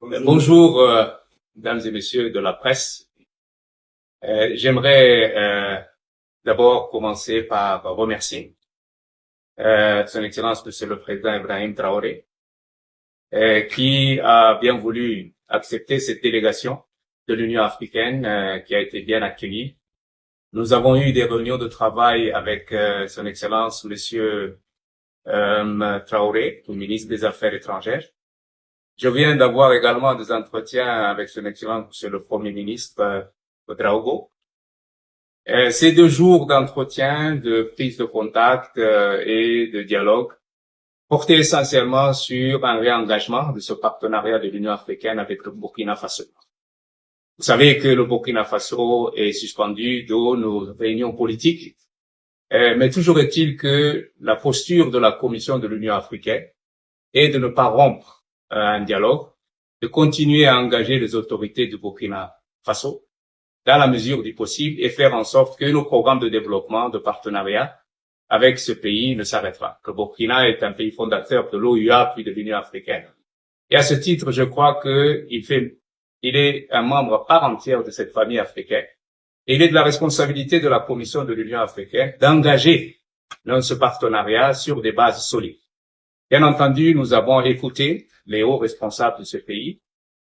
Bonjour, mesdames et messieurs de la presse. J'aimerais d'abord commencer par remercier Son Excellence Monsieur le Président Ibrahim Traoré, qui a bien voulu accepter cette délégation de l'Union africaine qui a été bien accueillie. Nous avons eu des réunions de travail avec Son Excellence Monsieur Traoré, le ministre des Affaires étrangères. Je viens d'avoir également des entretiens avec Son Excellence Monsieur le Premier ministre Ouédraogo. Ces 2 jours d'entretien, de prise de contact et de dialogue portaient essentiellement sur un réengagement de ce partenariat de l'Union africaine avec le Burkina Faso. Vous savez que le Burkina Faso est suspendu de nos réunions politiques, mais toujours est-il que la posture de la Commission de l'Union africaine est de ne pas rompre un dialogue, de continuer à engager les autorités du Burkina Faso dans la mesure du possible et faire en sorte que nos programmes de développement, de partenariat avec ce pays ne s'arrêtent pas. Le Burkina est un pays fondateur de l'OUA puis de l'Union africaine. Et à ce titre, je crois il est un membre à part entière de cette famille africaine. Et il est de la responsabilité de la Commission de l'Union africaine d'engager dans ce partenariat sur des bases solides. Bien entendu, nous avons écouté les hauts responsables de ce pays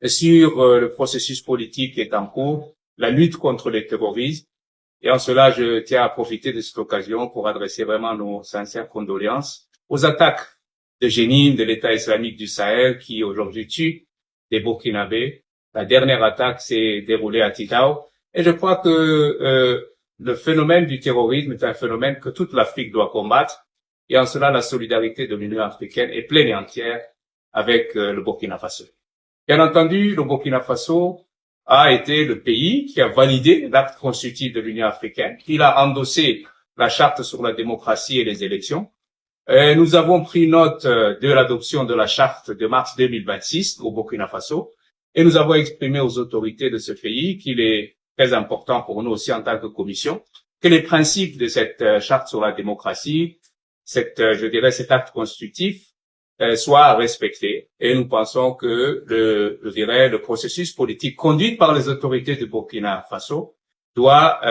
sur le processus politique qui est en cours, la lutte contre le terrorisme. Et en cela, je tiens à profiter de cette occasion pour adresser vraiment nos sincères condoléances aux attaques de Jenin, de l'État islamique du Sahel, qui aujourd'hui tue des Burkinabés. La dernière attaque s'est déroulée à Tidao. Et je crois que le phénomène du terrorisme est un phénomène que toute l'Afrique doit combattre. Et en cela, la solidarité de l'Union africaine est pleine et entière avec le Burkina Faso. Bien entendu, le Burkina Faso a été le pays qui a validé l'acte constitutif de l'Union africaine. Il a endossé la charte sur la démocratie et les élections. Nous avons pris note de l'adoption de la charte de mars 2026 au Burkina Faso et nous avons exprimé aux autorités de ce pays qu'il est très important pour nous aussi en tant que commission que les principes de cette charte sur la démocratie, cet acte constitutif soit respecté. Et nous pensons que le processus politique conduit par les autorités du Burkina Faso doit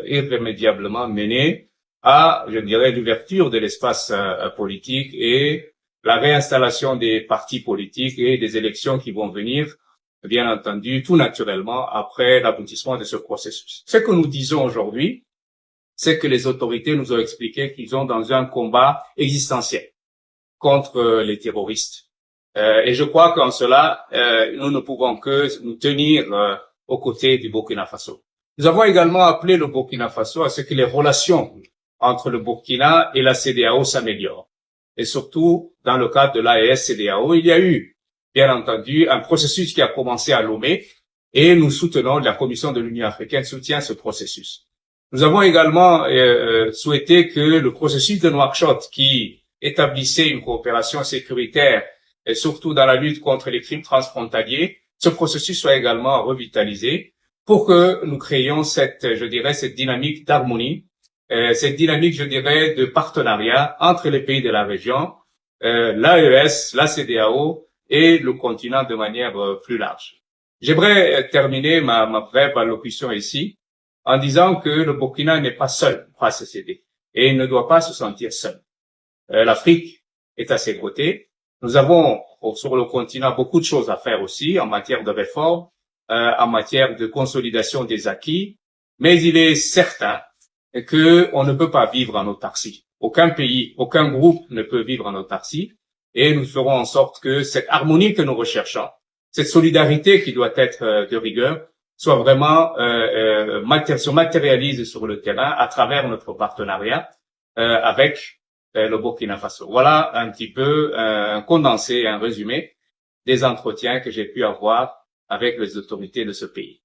irrémédiablement mener à, l'ouverture de l'espace politique et la réinstallation des partis politiques et des élections qui vont venir, bien entendu, tout naturellement après l'aboutissement de ce processus. Ce que nous disons aujourd'hui, c'est que les autorités nous ont expliqué qu'ils sont dans un combat existentiel contre les terroristes. Et je crois qu'en cela, nous ne pouvons que nous tenir aux côtés du Burkina Faso. Nous avons également appelé le Burkina Faso à ce que les relations entre le Burkina et la CEDEAO s'améliorent. Et surtout, dans le cadre de l'AES-CEDEAO, il y a eu, bien entendu, un processus qui a commencé à Lomé et nous soutenons, la Commission de l'Union africaine soutient ce processus. Nous avons également souhaité que le processus de Nouakchott, qui établissait une coopération sécuritaire et surtout dans la lutte contre les crimes transfrontaliers, ce processus soit également revitalisé pour que nous créions cette dynamique d'harmonie, cette dynamique, de partenariat entre les pays de la région, l'AES, la CEDEAO et le continent de manière plus large. J'aimerais terminer ma brève allocution ici en disant que le Burkina n'est pas seul à se céder et il ne doit pas se sentir seul. L'Afrique est à ses côtés. Nous avons sur le continent beaucoup de choses à faire aussi en matière de réforme, en matière de consolidation des acquis, mais il est certain que on ne peut pas vivre en autarcie. Aucun pays, aucun groupe ne peut vivre en autarcie et nous ferons en sorte que cette harmonie que nous recherchons, cette solidarité qui doit être de rigueur, soit vraiment se matérialise sur le terrain à travers notre partenariat avec le Burkina Faso. Voilà un petit peu un condensé, un résumé des entretiens que j'ai pu avoir avec les autorités de ce pays.